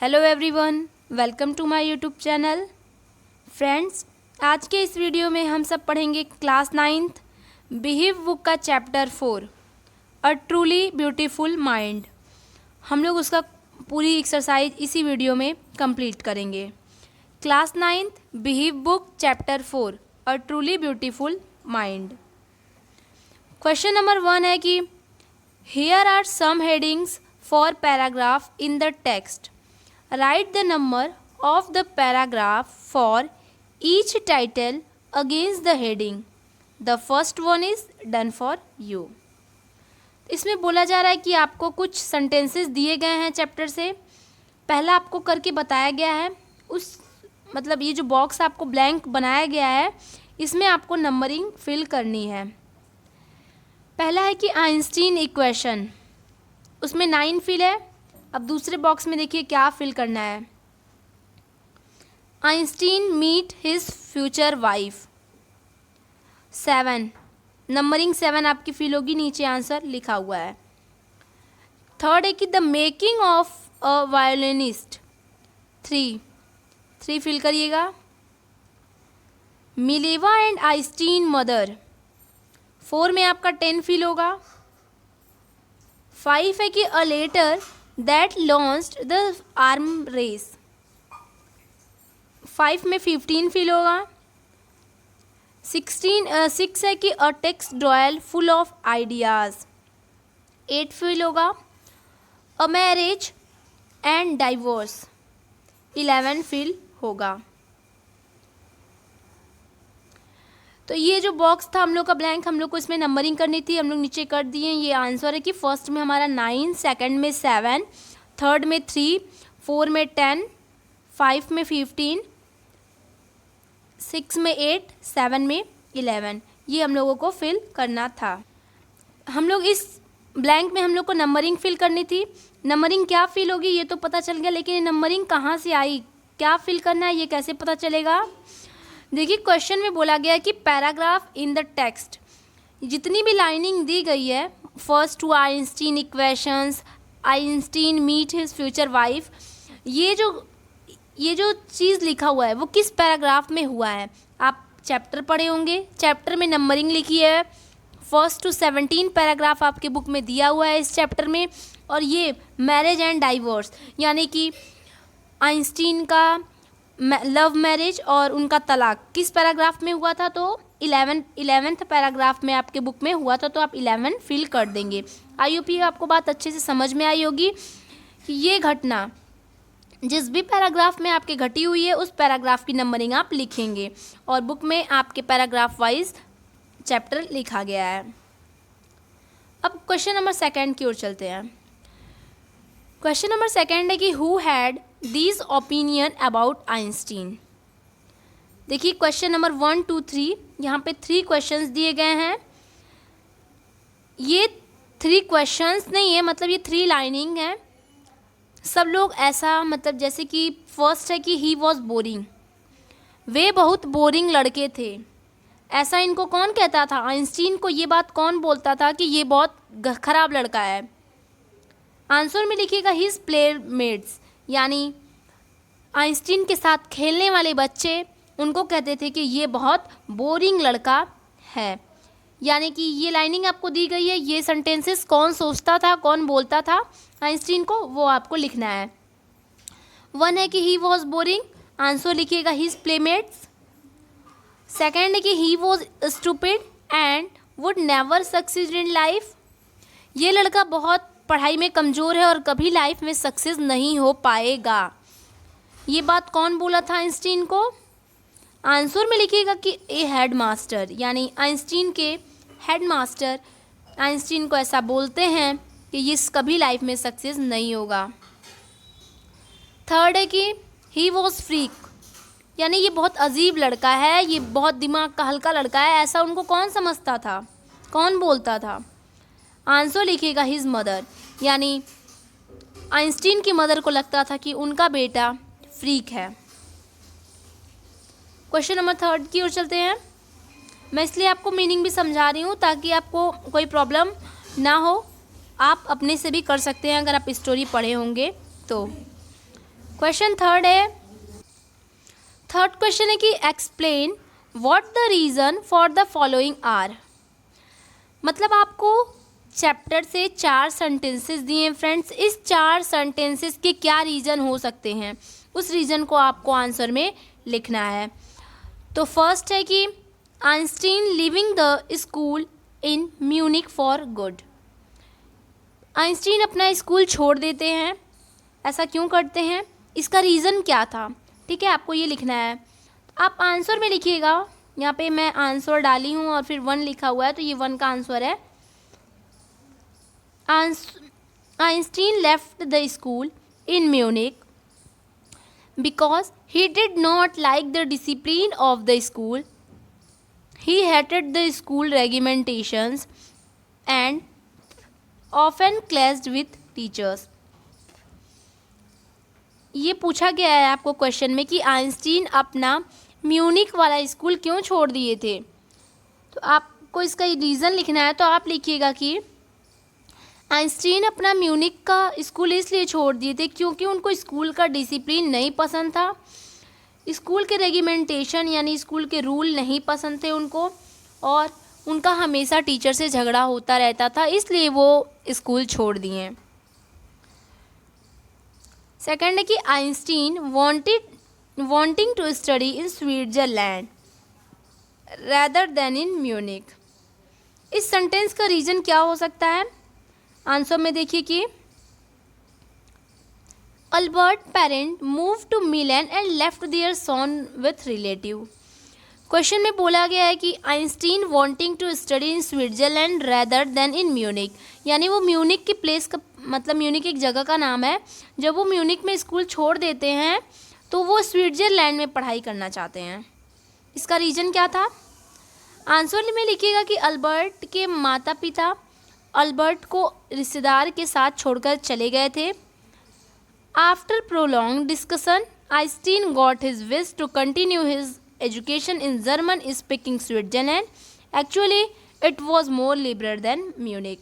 Hello everyone, welcome to my YouTube channel. Friends, आज के इस वीडियो में हम सब पढ़ेंगे क्लास 9th बिहेव बुक का chapter 4 a truly beautiful mind. हम लोग उसका पूरी एक्सरसाइज इसी वीडियो में कंप्लीट करेंगे। Class 9th beehive book chapter 4 a truly beautiful mind. Question number 1 है कि here are some headings for paragraph in the text. Write the number of the paragraph for each title against the heading. The first one is done for you. इसमें बोला जा रहा है कि आपको कुछ सेंटेंसेस दिए गए हैं चैप्टर से, पहला आपको करके बताया गया है। उस मतलब ये जो बॉक्स आपको ब्लैंक बनाया गया है, इसमें आपको नंबरिंग फिल करनी है। पहला है कि आइंस्टीन इक्वेशन, उसमें 9 फिल है। अब दूसरे बॉक्स में देखिए क्या फिल करना है। Einstein meet his future wife, 7 numbering 7 आपकी फिल होगी, नीचे आंसर लिखा हुआ है। थर्ड है कि the making of a violinist, 3 fill करिएगा। मिलेवा एंड आइंस्टीन मदर, 4 में आपका 10 फिल होगा। 5 है कि a letter that launched the arm race, 5 में 15 फिल होगा। 6 है कि a text drawer full of ideas, 8 fill होगा। a marriage and divorce, 11 fill होगा। तो ये जो बॉक्स था हम लोग का ब्लैंक, हम लोग को इसमें नंबरिंग करनी थी, हम लोग नीचे कर दिए। ये आंसर है कि फर्स्ट में हमारा 9, सेकंड में 7, थर्ड में 3, 4 में 10, 5 में 15, 6 में 8, 7 में 11, ये हम लोगों को फिल करना था। हम लोग इस ब्लैंक में हम लोग को नंबरिंग फिल करनी थी। नंबरिंग क्या फिल होगी ये तो पता चल गया, लेकिन ये नंबरिंग कहाँ से आई, क्या फिल करना है, ये कैसे पता चलेगा। देखिए क्वेश्चन में बोला गया है कि पैराग्राफ इन द टेक्स्ट, जितनी भी लाइनिंग दी गई है, first two Einstein equations, Einstein meet his future wife, ये जो चीज़ लिखा हुआ है वो किस पैराग्राफ में हुआ है। आप चैप्टर पढ़े होंगे, चैप्टर में नंबरिंग लिखी है, फर्स्ट टू 17 पैराग्राफ आपके बुक में दिया हुआ है इस चैप्टर में। और ये मैरिज एंड डाइवोर्स, यानी कि आइंस्टीन का लव मैरिज और उनका तलाक किस पैराग्राफ में हुआ था, तो 11th पैराग्राफ में आपके बुक में हुआ था, तो आप 11 फिल कर देंगे। आई होप ये आपको बात अच्छे से समझ में आई होगी कि ये घटना जिस भी पैराग्राफ में आपके घटी हुई है उस पैराग्राफ की नंबरिंग आप लिखेंगे, और बुक में आपके पैराग्राफ वाइज चैप्टर लिखा गया है। अब क्वेश्चन नंबर 2 की ओर चलते हैं। क्वेश्चन नंबर 2 है कि who had these opinion about Einstein. देखिए क्वेश्चन नंबर 1, 2, 3, यहाँ पे 3 क्वेश्चंस दिए गए हैं। ये 3 क्वेश्चंस नहीं है, मतलब ये 3 लाइनिंग है। सब लोग ऐसा, मतलब जैसे कि फर्स्ट है कि ही वॉज बोरिंग, वे बहुत बोरिंग लड़के थे। ऐसा इनको कौन कहता था, आइंस्टीन को ये बात कौन बोलता था कि ये बहुत खराब लड़का है। आंसर में लिखिएगा हिज प्लेमेट्स, यानी आइंस्टीन के साथ खेलने वाले बच्चे उनको कहते थे कि ये बहुत बोरिंग लड़का है। यानी कि ये लाइनिंग आपको दी गई है, ये सेंटेंसेस कौन सोचता था, कौन बोलता था आइंस्टीन को, वो आपको लिखना है। 1 है कि ही वॉज बोरिंग, आंसर लिखिएगा हिज प्लेमेट्स। 2 है कि he was stupid and would never succeed in life, ये लड़का बहुत पढ़ाई में कमज़ोर है और कभी लाइफ में सक्सेस नहीं हो पाएगा। ये बात कौन बोला था आइंस्टीन को। आंसर में लिखिएगा कि ए हेड मास्टर, यानी आइंस्टीन के हेड मास्टर आइंस्टीन को ऐसा बोलते हैं कि ये कभी लाइफ में सक्सेस नहीं होगा। 3 है कि ही वॉज फ्रीक, यानी ये बहुत अजीब लड़का है, ये बहुत दिमाग का हल्का लड़का है, ऐसा उनको कौन समझता था, कौन बोलता था। आंसर लिखिएगा हिज मदर, यानी आइंस्टीन की मदर को लगता था कि उनका बेटा फ्रीक है। क्वेश्चन नंबर 3 की ओर चलते हैं। मैं इसलिए आपको मीनिंग भी समझा रही हूँ ताकि आपको कोई प्रॉब्लम ना हो, आप अपने से भी कर सकते हैं अगर आप स्टोरी पढ़े होंगे तो। क्वेश्चन थर्ड है, थर्ड क्वेश्चन है कि explain what the reason for the following are. मतलब आपको चैप्टर से 4 सेंटेंसेस दिए हैं फ्रेंड्स, इस 4 सेंटेंसेस के क्या रीज़न हो सकते हैं, उस रीज़न को आपको आंसर में लिखना है। तो फर्स्ट है कि Einstein living the school in Munich for good. Einstein अपना स्कूल छोड़ देते हैं, ऐसा क्यों करते हैं, इसका रीज़न क्या था, ठीक है, आपको ये लिखना है। आप आंसर में लिखिएगा, यहाँ पे मैं आंसर डाली हूँ और फिर 1 लिखा हुआ है, तो ये 1 का आंसर है। Einstein left the school in Munich because he did not like the discipline of the school. He hated the school regulations and often clashed with teachers. ये पूछा गया है आपको क्वेश्चन में कि आइंस्टीन अपना म्यूनिक वाला स्कूल क्यों छोड़ दिए थे। तो आपको इसका रीज़न लिखना है, तो आप लिखिएगा कि आइंस्टीन अपना म्यूनिक का स्कूल इसलिए छोड़ दिए थे क्योंकि उनको स्कूल का डिसिप्लिन नहीं पसंद था, स्कूल के रेगिमेंटेशन यानी स्कूल के रूल नहीं पसंद थे उनको, और उनका हमेशा टीचर से झगड़ा होता रहता था, इसलिए वो स्कूल छोड़ दिए। सेकंड है कि Einstein wanting to study in Switzerland rather than in Munich. इस सेंटेंस का रीज़न क्या हो सकता है, आंसर में देखिए कि Albert parent move to Milan and left their son with relative. Question में बोला गया है कि Einstein wanting to study in Switzerland rather than in Munich, यानी वो म्यूनिक की प्लेस का मतलब म्यूनिक एक जगह का नाम है, जब वो म्यूनिक में स्कूल छोड़ देते हैं तो वो स्विट्जरलैंड में पढ़ाई करना चाहते हैं। इसका रीज़न क्या था, आंसर में लिखिएगा कि अल्बर्ट के माता पिता अल्बर्ट को रिश्तेदार के साथ छोड़कर चले गए थे। After prolong discussion Einstein got his wish to continue his education in German speaking Switzerland. Actually it was more liberal than Munich.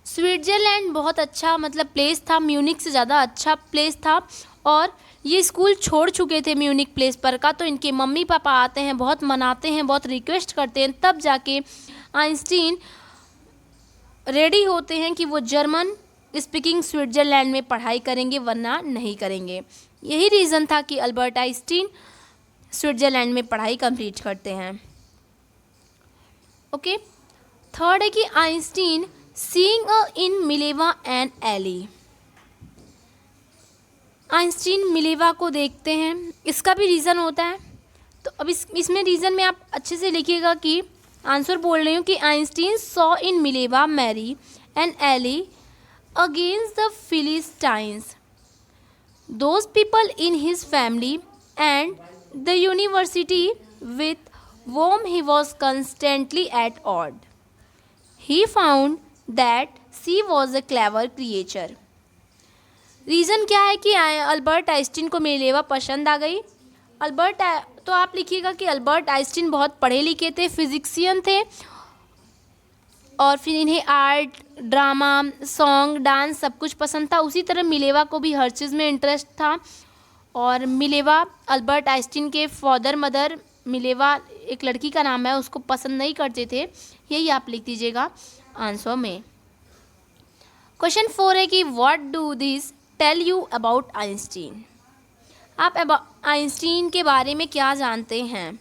Switzerland बहुत अच्छा मतलब प्लेस था, म्यूनिक से ज़्यादा अच्छा प्लेस था, और ये स्कूल छोड़ चुके थे म्यूनिक प्लेस पर का, तो इनके मम्मी पापा आते हैं, बहुत मनाते हैं, बहुत रिक्वेस्ट करते हैं, तब जाके आइंस्टीन रेडी होते हैं कि वो जर्मन स्पीकिंग स्विट्जरलैंड में पढ़ाई करेंगे, वरना नहीं करेंगे। यही रीज़न था कि अल्बर्ट आइंस्टीन स्विट्जरलैंड में पढ़ाई कंप्लीट करते हैं। ओके, थर्ड है कि Einstein seeing in Mileva an ally. Einstein Mileva को देखते हैं, इसका भी रीज़न होता है। तो अब इसमें रीज़न में आप अच्छे से लिखिएगा कि आंसर बोल रही हूँ कि Einstein saw in Mileva Maric an ally against the philistines, those people in his family and the university with whom he was constantly at odd. He found that she was a clever creature. Reason क्या है कि Albert Einstein को Mileva पसंद आ गई। तो आप लिखिएगा कि अल्बर्ट आइंस्टीन बहुत पढ़े लिखे थे, फिजिक्सियन थे, और फिर इन्हें आर्ट, ड्रामा, सॉन्ग, डांस सब कुछ पसंद था। उसी तरह मिलेवा को भी हर चीज़ में इंटरेस्ट था, और मिलेवा अल्बर्ट आइंस्टीन के फादर मदर, मिलेवा एक लड़की का नाम है, उसको पसंद नहीं करते थे। यही आप लिख दीजिएगा आंसर में। क्वेश्चन 4 है कि what do this tell you about Einstein. आप आइंस्टीन के बारे में क्या जानते हैं।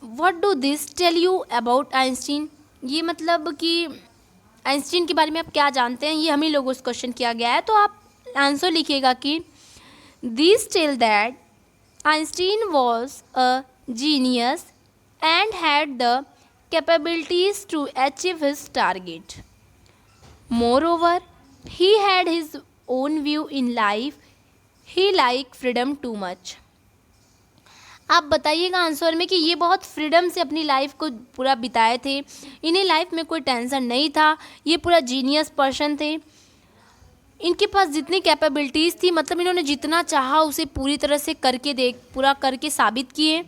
What do this tell you about Einstein, ये मतलब कि आइंस्टीन के बारे में आप क्या जानते हैं, ये हम ही लोगों से क्वेश्चन किया गया है। तो आप आंसर लिखिएगा कि this tell that Einstein was a genius and had the capabilities to achieve his target. Moreover, he had his own view in life. He liked freedom too much. आप बताइएगा आंसर में कि ये बहुत फ्रीडम से अपनी लाइफ को पूरा बिताए थे, इन्हें लाइफ में कोई टेंशन नहीं था, ये पूरा जीनियस पर्सन थे, इनके पास जितनी कैपेबिलिटीज़ थी, मतलब इन्होंने जितना चाहा उसे पूरी तरह से पूरा करके साबित किए,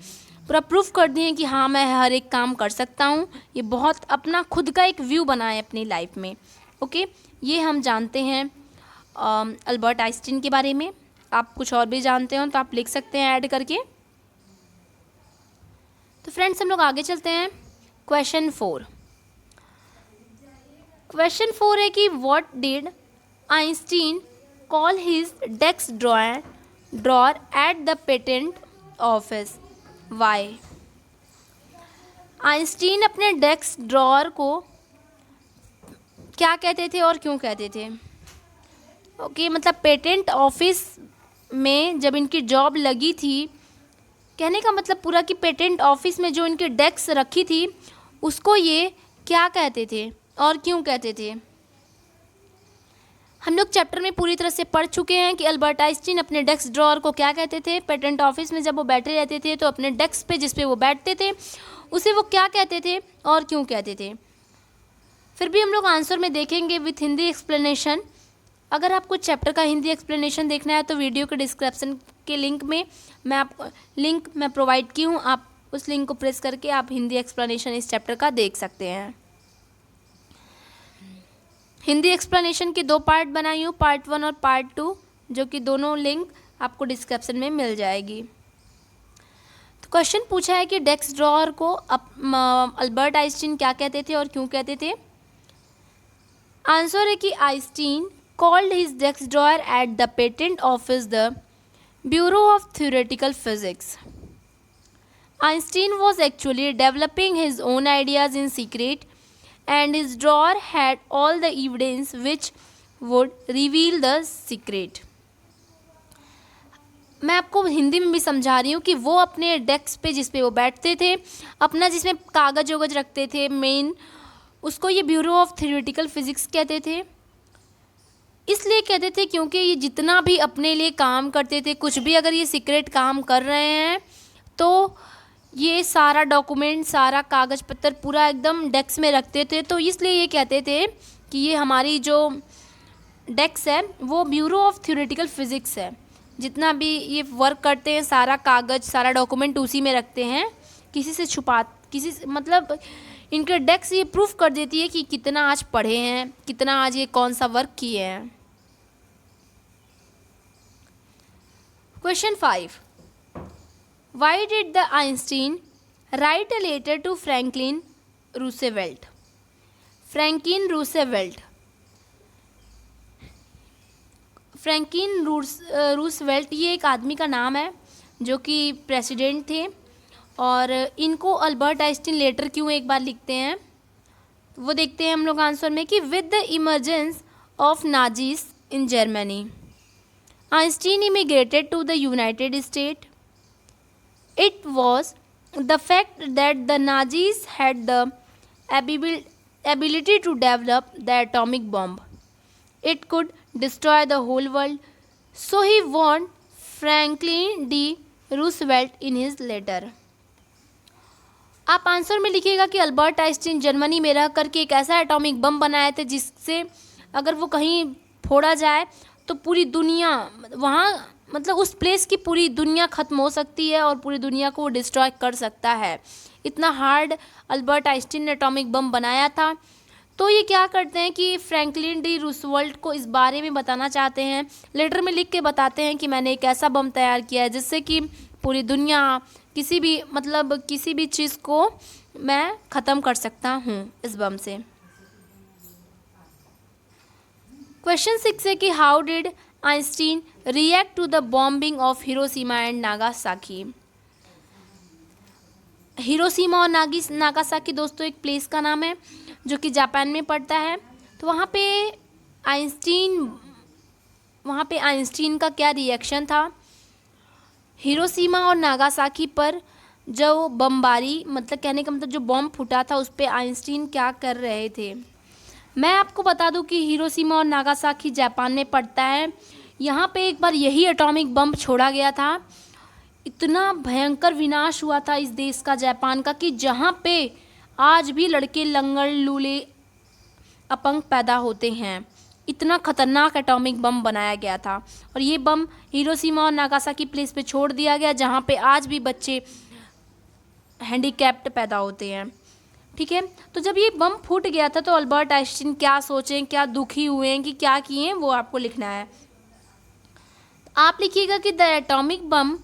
पूरा प्रूफ कर दिए कि हाँ मैं हर एक काम कर सकता हूँ। ये बहुत अपना खुद का एक व्यू बनाए अपनी लाइफ में। ओके, ये हम जानते हैं। अल्बर्ट आइंस्टीन के बारे में। आप कुछ और भी जानते हो तो आप लिख सकते हैं ऐड करके। तो फ्रेंड्स हम लोग आगे चलते हैं। क्वेश्चन 4 है कि what did Einstein call his desk drawer at the patent office, why. Einstein अपने डेस्क ड्रॉअर को क्या कहते थे और क्यों कहते थे? ओके, मतलब पेटेंट ऑफिस में जब इनकी जॉब लगी थी, कहने का मतलब पूरा कि पेटेंट ऑफिस में जो इनकी डेस्क रखी थी उसको ये क्या कहते थे और क्यों कहते थे? हम लोग चैप्टर में पूरी तरह से पढ़ चुके हैं कि अल्बर्ट आइंस्टीन अपने डेस्क ड्रॉअर को क्या कहते थे। पेटेंट ऑफिस में जब वो बैठे रहते थे तो अपने डेस्क पे जिस पे वो बैठते थे उसे वो क्या कहते थे और क्यों कहते थे। फिर भी हम लोग आंसर में देखेंगे विथ हिंदी एक्सप्लेनेशन। अगर आपको चैप्टर का हिंदी एक्सप्लेनेशन देखना है तो वीडियो के डिस्क्रिप्शन के लिंक में मैं प्रोवाइड की हूँ, आप उस लिंक को प्रेस करके आप हिंदी एक्सप्लेनेशन इस चैप्टर का देख सकते हैं। हिंदी एक्सप्लेनेशन की 2 पार्ट बनाई हूँ, पार्ट 1 और पार्ट 2, जो कि दोनों लिंक आपको डिस्क्रिप्शन में मिल जाएगी। तो क्वेश्चन पूछा है कि डेस्क ड्रॉअर को अल्बर्ट आइंस्टीन क्या कहते थे और क्यों कहते थे। आंसर है कि Einstein called his desk drawer at the patent office the Bureau of Theoretical Physics. Einstein was actually developing his own ideas in secret, and his drawer had all the evidence which would reveal the secret. मैं आपको हिंदी में भी समझा रही हूँ कि वो अपने डेस्क पे जिस पे वो बैठते थे, अपना जिसमें कागज वगज रखते थे मेन, उसको ये ब्यूरो ऑफ थियोरेटिकल फिजिक्स कहते थे। इसलिए कहते थे क्योंकि ये जितना भी अपने लिए काम करते थे, कुछ भी अगर ये सीक्रेट काम कर रहे हैं तो ये सारा डॉक्यूमेंट, सारा कागज़ पत्तर पूरा एकदम डेस्क में रखते थे। तो इसलिए ये कहते थे कि ये हमारी जो डेस्क है वो ब्यूरो ऑफ थियोरेटिकल फिजिक्स है। जितना भी ये वर्क करते हैं सारा कागज़, सारा डॉक्यूमेंट उसी में रखते हैं, किसी से मतलब इनके डेस्क ये प्रूफ कर देती है कि कितना आज पढ़े हैं, कितना आज ये कौन सा वर्क किए हैं। Question 5. Why did the Einstein write a letter to Franklin Roosevelt? Franklin Roosevelt ये एक आदमी का नाम है जो कि प्रेसिडेंट थे, और इनको अल्बर्ट आइंस्टीन लेटर क्यों एक बार लिखते हैं वो देखते हैं हम लोग आंसर में कि with the emergence of Nazis in Germany Einstein immigrated to the United States. It was the fact that the Nazis had the ability to develop the atomic bomb. It could destroy the whole world. So he warned Franklin D. Roosevelt in his letter. आप answer में लिखिएगा कि Albert Einstein Germany में रह करके एक ऐसा atomic bomb बनाए थे जिससे अगर वो कहीं फोड़ा जाए तो पूरी दुनिया वहाँ, मतलब उस प्लेस की पूरी दुनिया ख़त्म हो सकती है और पूरी दुनिया को वो डिस्ट्रॉय कर सकता है। इतना हार्ड अल्बर्ट आइंस्टीन ने एटॉमिक बम बनाया था। तो ये क्या करते हैं कि फ्रैंकलिन डी रूसवेल्ट को इस बारे में बताना चाहते हैं, लेटर में लिख के बताते हैं कि मैंने एक ऐसा बम तैयार किया है जिससे कि पूरी दुनिया किसी भी चीज़ को मैं ख़त्म कर सकता हूँ इस बम से। क्वेश्चन 6 है कि how did Einstein react to the bombing of Hiroshima and Nagasaki. Hiroshima और नागासाकी दोस्तों एक प्लेस का नाम है जो कि जापान में पड़ता है। तो वहाँ पे आइंस्टीन का क्या रिएक्शन था हिरोशिमा और नागासाकी पर जो बमबारी, मतलब कहने का मतलब जो बॉम्ब फूटा था उस पर आइंस्टीन क्या कर रहे थे। मैं आपको बता दूं कि हिरोशिमा और नागासाकी जापान में पड़ता है। यहाँ पे एक बार यही एटॉमिक बम छोड़ा गया था, इतना भयंकर विनाश हुआ था इस देश का, जापान का, कि जहाँ पे आज भी लड़के लंगड़ लूले अपंग पैदा होते हैं। इतना खतरनाक एटॉमिक बम बनाया गया था और ये बम हिरोशिमा और नागासाकी प्लेस पे छोड़ दिया गया जहाँ पे आज भी बच्चे हैंडीकैप्ड पैदा होते हैं। ठीक है। तो जब ये बम फूट गया था तो अल्बर्ट आइंस्टीन क्या सोचें, क्या दुखी हुए हैं, कि क्या किए हैं, वो आपको लिखना है। आप लिखिएगा कि the atomic bomb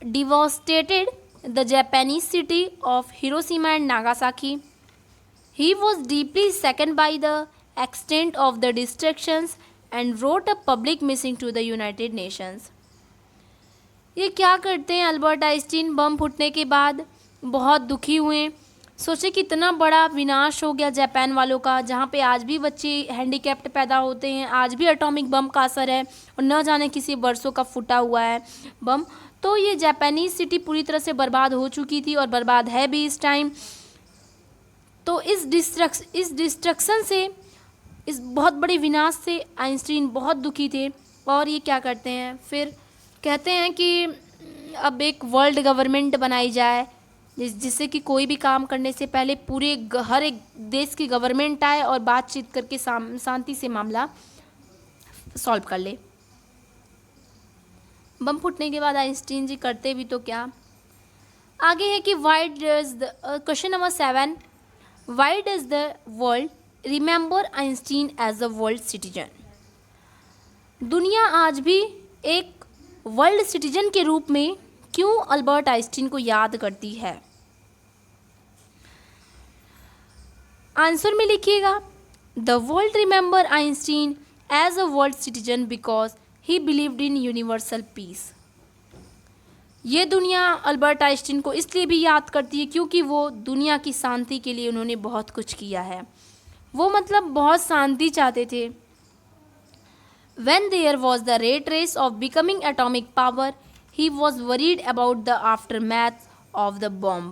devastated the Japanese city of Hiroshima and Nagasaki. He was deeply second by the extent of the destructions and wrote a public message to the United Nations। ये क्या करते हैं अल्बर्ट आइंस्टीन, बम फूटने के बाद बहुत दुखी हुए, सोचे कि इतना बड़ा विनाश हो गया जापान वालों का, जहाँ पे आज भी बच्चे हैंडीकैप्ड पैदा होते हैं, आज भी एटॉमिक बम का असर है और न जाने किसी वर्षों का फूटा हुआ है बम। तो ये जापानीज सिटी पूरी तरह से बर्बाद हो चुकी थी और बर्बाद है भी इस टाइम। तो इस डिस्ट्रक्शन से, इस बहुत बड़े विनाश से आइंस्टीन बहुत दुखी थे। और ये क्या करते हैं, फिर कहते हैं कि अब एक वर्ल्ड गवर्नमेंट बनाई जाए जिससे कि कोई भी काम करने से पहले पूरे हर एक देश की गवर्नमेंट आए और बातचीत करके शांति से मामला सॉल्व कर ले। बम फूटने के बाद आइंस्टीन जी करते भी तो क्या, आगे है कि why does the question number 7, why does the world remember Einstein as a world citizen. दुनिया आज भी एक वर्ल्ड सिटीजन के रूप में क्यों अल्बर्ट आइंस्टीन को याद करती है। आंसर में लिखिएगा, the world remember Einstein as a world citizen because he believed in universal peace. ये दुनिया अल्बर्ट आइंस्टीन को इसलिए भी याद करती है क्योंकि वो दुनिया की शांति के लिए उन्होंने बहुत कुछ किया है। वो मतलब बहुत शांति चाहते थे। When there was the rat race of becoming atomic power, he was worried about the aftermath of the bomb.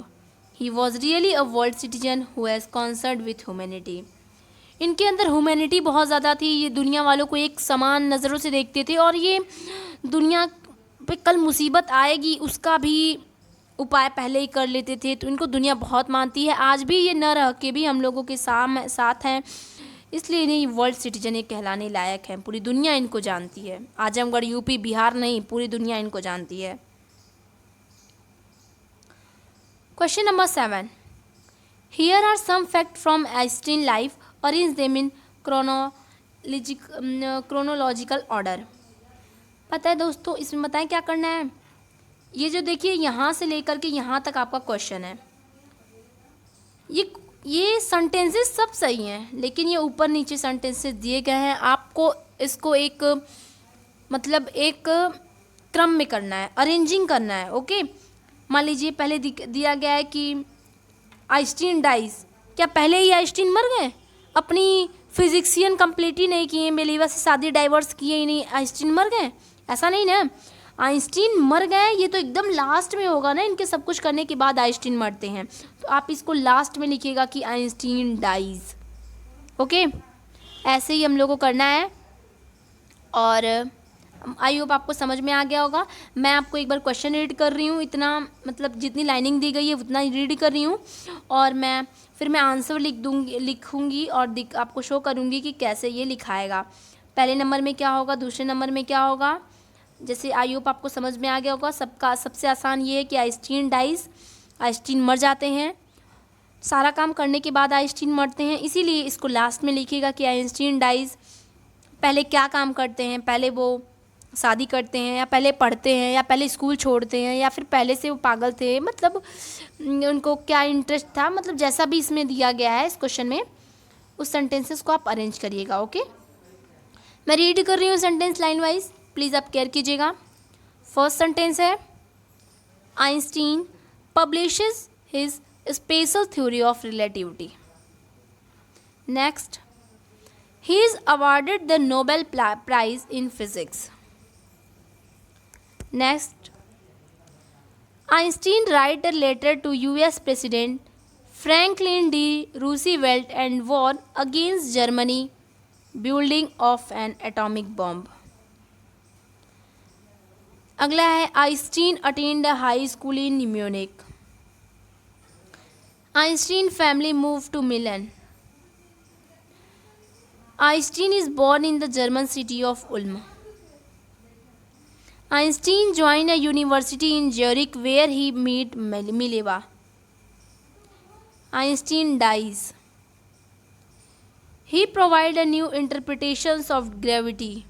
He was really a world citizen who was concerned with humanity. इनके अंदर ह्यूमैनिटी बहुत ज़्यादा थी, ये दुनिया वालों को एक समान नज़रों से देखते थे और ये दुनिया पे कल मुसीबत आएगी उसका भी उपाय पहले ही कर लेते थे। तो इनको दुनिया बहुत मानती है, आज भी ये न रह के भी हम लोगों के साथ हैं, इसलिए इन्हें वर्ल्ड सिटीजन ये कहलाने लायक हैं। पूरी दुनिया इनको जानती है, आजमगढ़, यूपी, बिहार नहीं, पूरी दुनिया इनको जानती है। Question number 7, here are some fact from Einstein life, arrange them in chronological order. पता है दोस्तों, इसमें बताएं क्या करना है। ये जो देखिए यहाँ से लेकर के यहाँ तक आपका क्वेश्चन है, ये सेंटेंसेस सब सही हैं, लेकिन ये ऊपर नीचे सेंटेंसेस दिए गए हैं। आपको इसको एक एक क्रम में करना है, अरेंजिंग करना है। ओके, मान लीजिए पहले दिया गया है कि आइंस्टीन डाइज, क्या पहले ही आइंस्टीन मर गए? अपनी फिजिक्सियन कंप्लीट ही नहीं किए, मेलिवा से शादी डाइवर्स किए ही नहीं, आइंस्टीन मर गए? ऐसा नहीं ना, आइंस्टीन मर गए ये तो एकदम लास्ट में होगा ना, इनके सब कुछ करने के बाद आइंस्टीन मरते हैं। तो आप इसको लास्ट में लिखिएगा कि आइंस्टीन डाइज। ओके, ऐसे ही हम लोग को करना है। और आई होप आपको समझ में आ गया होगा। मैं आपको एक बार क्वेश्चन रीड कर रही हूँ, इतना जितनी लाइनिंग दी गई है उतना ही रीड कर रही हूँ, और फिर मैं आंसर लिखूँगी और आपको शो करूँगी कि कैसे ये लिखाएगा। पहले नंबर में क्या होगा, दूसरे नंबर में क्या होगा, जैसे आई होप आपको समझ में आ गया होगा। सबसे आसान ये है कि आइंस्टीन डाइज, आइंस्टीन मर जाते हैं, सारा काम करने के बाद आइंस्टीन मरते हैं, इसीलिए इसको लास्ट में लिखिएगा कि आइंस्टीन डाइज। पहले क्या काम करते हैं, पहले वो शादी करते हैं या पहले पढ़ते हैं या पहले स्कूल छोड़ते हैं या फिर पहले से वो पागल थे, उनको क्या इंटरेस्ट था, जैसा भी इसमें दिया गया है इस क्वेश्चन में, उस सेंटेंसेस को आप अरेंज करिएगा। ओके, मैं रीड कर रही हूँ सेंटेंस लाइन वाइज, प्लीज़ आप केयर कीजिएगा। फर्स्ट सेंटेंस है, Einstein publishes his special theory of relativity. Next, he is awarded the Nobel prize in physics. Next, Einstein write a letter to US president Franklin D Roosevelt and war against Germany building of an atomic bomb. अगला है, Einstein attend a high school in Munich. Einstein family move to Milan. Einstein is born in the German city of Ulm. Einstein joined a university in Zurich where he met Mileva. Einstein dies. He provided new interpretations of gravity.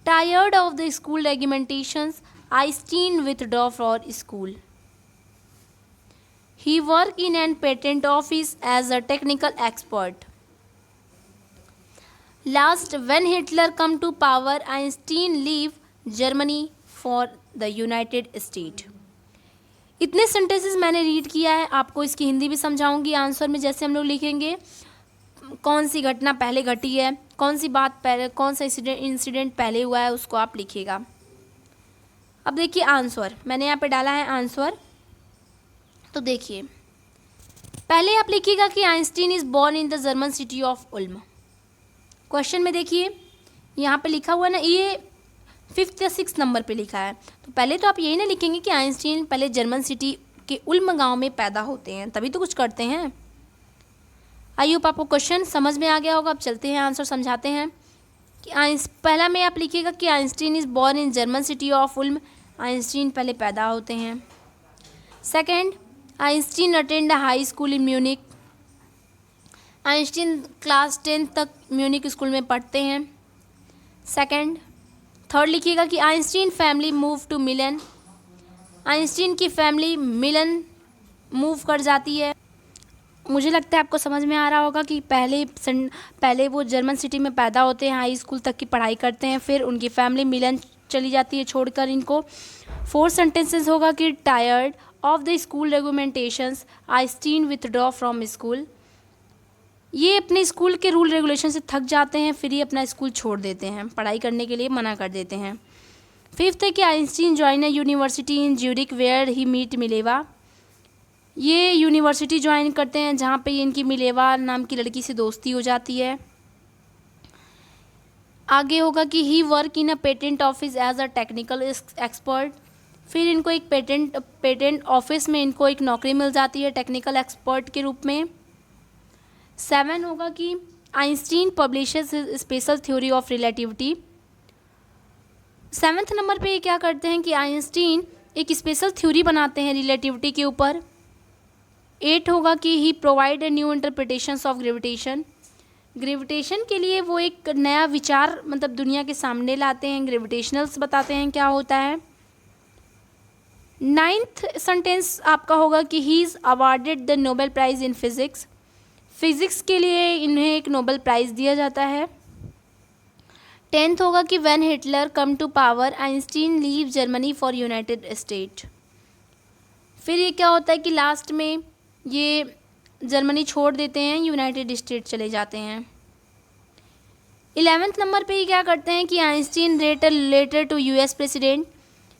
Tired of the school regulations, Einstein withdrew from school. He worked in a patent office as a technical expert. Last, when Hitler came to power, Einstein left Germany for the United States. इतने sentences मैंने read किया है, आपको इसकी हिंदी भी समझाऊंगी answer में। जैसे हम लोग लिखेंगे कौन सी घटना पहले घटी है, कौन सी बात पहले, कौन सा इंसिडेंट पहले हुआ है, उसको आप लिखिएगा। अब देखिए आंसर, मैंने यहाँ पे डाला है आंसर। तो देखिए पहले आप लिखिएगा कि Einstein is born in the German city of Uloom. Question में देखिए यहाँ पे लिखा हुआ है ना, ये 5th या 6th नंबर पे लिखा है। तो पहले तो आप यही ना लिखेंगे कि आइंस्टीन पहले जर्मन सिटी के उल्म गांव में पैदा होते हैं, तभी तो कुछ करते हैं। आई होप आपको क्वेश्चन समझ में आ गया होगा। अब चलते हैं आंसर समझाते हैं कि पहला में आप लिखिएगा कि Einstein is born in German city of Uloom. Einstein पहले पैदा होते हैं। Second, Einstein attend high school in Munich. Einstein class 10 तक म्यूनिक स्कूल में पढ़ते हैं। सेकेंड। थर्ड लिखिएगा कि Einstein family move to Milan. Einstein की फैमिली मिलन मूव कर जाती है। मुझे लगता है आपको समझ में आ रहा होगा कि पहले वो जर्मन सिटी में पैदा होते हैं, हाई स्कूल तक की पढ़ाई करते हैं, फिर उनकी फैमिली मिलन चली जाती है छोड़कर इनको। 4 सेंटेंसेस होगा कि tired of the school regulations, Einstein withdraw from school. ये अपने स्कूल के रूल रेगुलेशन से थक जाते हैं, फिर ये अपना स्कूल छोड़ देते हैं, पढ़ाई करने के लिए मना कर देते हैं। 5th है कि Einstein join a university in Zurich where he meet Mileva. ये यूनिवर्सिटी ज्वाइन करते हैं जहाँ पे इनकी मिलेवा नाम की लड़की से दोस्ती हो जाती है। आगे होगा कि he work in a patent office as a technical expert. फिर इनको एक पेटेंट ऑफिस में इनको एक नौकरी मिल जाती है टेक्निकल एक्सपर्ट के रूप में। 7 होगा कि Einstein publishes special theory of relativity. 7th number पे ये क्या करते हैं कि आइंस्टीन एक स्पेशल थ्योरी बनाते हैं रिलेटिविटी के ऊपर। 8 होगा कि he provide a new interpretations of gravitation. Gravitation के लिए वो एक नया विचार मतलब दुनिया के सामने लाते हैं, ग्रेविटेशनल्स बताते हैं क्या होता है। 9th सेंटेंस आपका होगा कि he is awarded the Nobel prize in physics. Physics के लिए इन्हें एक नोबेल प्राइज़ दिया जाता है। 10th होगा कि when Hitler come to power, Einstein leave Germany for United State. फिर ये क्या होता है कि लास्ट में ये जर्मनी छोड़ देते हैं, यूनाइटेड स्टेट चले जाते हैं। 11th नंबर पे ये क्या करते हैं कि Einstein wrote a letter to US president.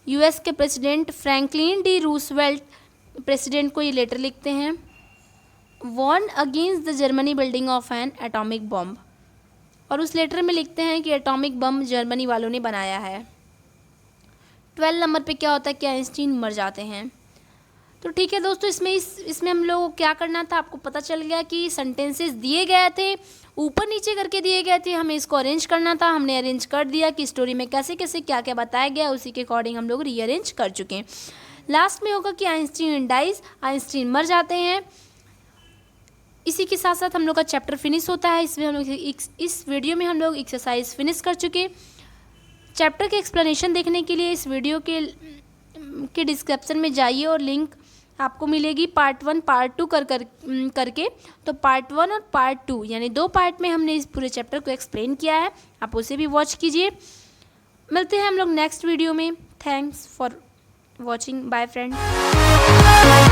US के president Franklin D Roosevelt president को ये लेटर लिखते हैं। Warn against the Germany building of an atomic bomb. और उस लेटर में लिखते हैं कि एटॉमिक बम जर्मनी वालों ने बनाया है। 12 नंबर पे क्या होता है कि आइंस्टीन मर जाते हैं। तो ठीक है दोस्तों, इसमें हम लोग को क्या करना था, आपको पता चल गया कि सेंटेंसेस दिए गए थे, ऊपर नीचे करके दिए गए थे, हमें इसको अरेंज करना था। हमने अरेंज कर दिया कि स्टोरी में कैसे कैसे क्या क्या बताया गया, उसी के अकॉर्डिंग हम लोग रीअरेंज कर चुके हैं। लास्ट में होगा कि आइंस्टीन डाइज, आइंस्टीन मर जाते हैं। इसी के साथ साथ हम लोग का चैप्टर फिनिश होता है। इसमें हम लोग इस वीडियो में हम लोग एक्सरसाइज फिनिश कर चुके। चैप्टर के एक्सप्लेनेशन देखने के लिए इस वीडियो के डिस्क्रिप्शन में जाइए और लिंक आपको मिलेगी पार्ट 1 पार्ट 2 करके। तो पार्ट 1 और पार्ट 2 यानी 2 पार्ट में हमने इस पूरे चैप्टर को एक्सप्लेन किया है, आप उसे भी वॉच कीजिए। मिलते हैं हम लोग नेक्स्ट वीडियो में। Thanks for watching, bye friends.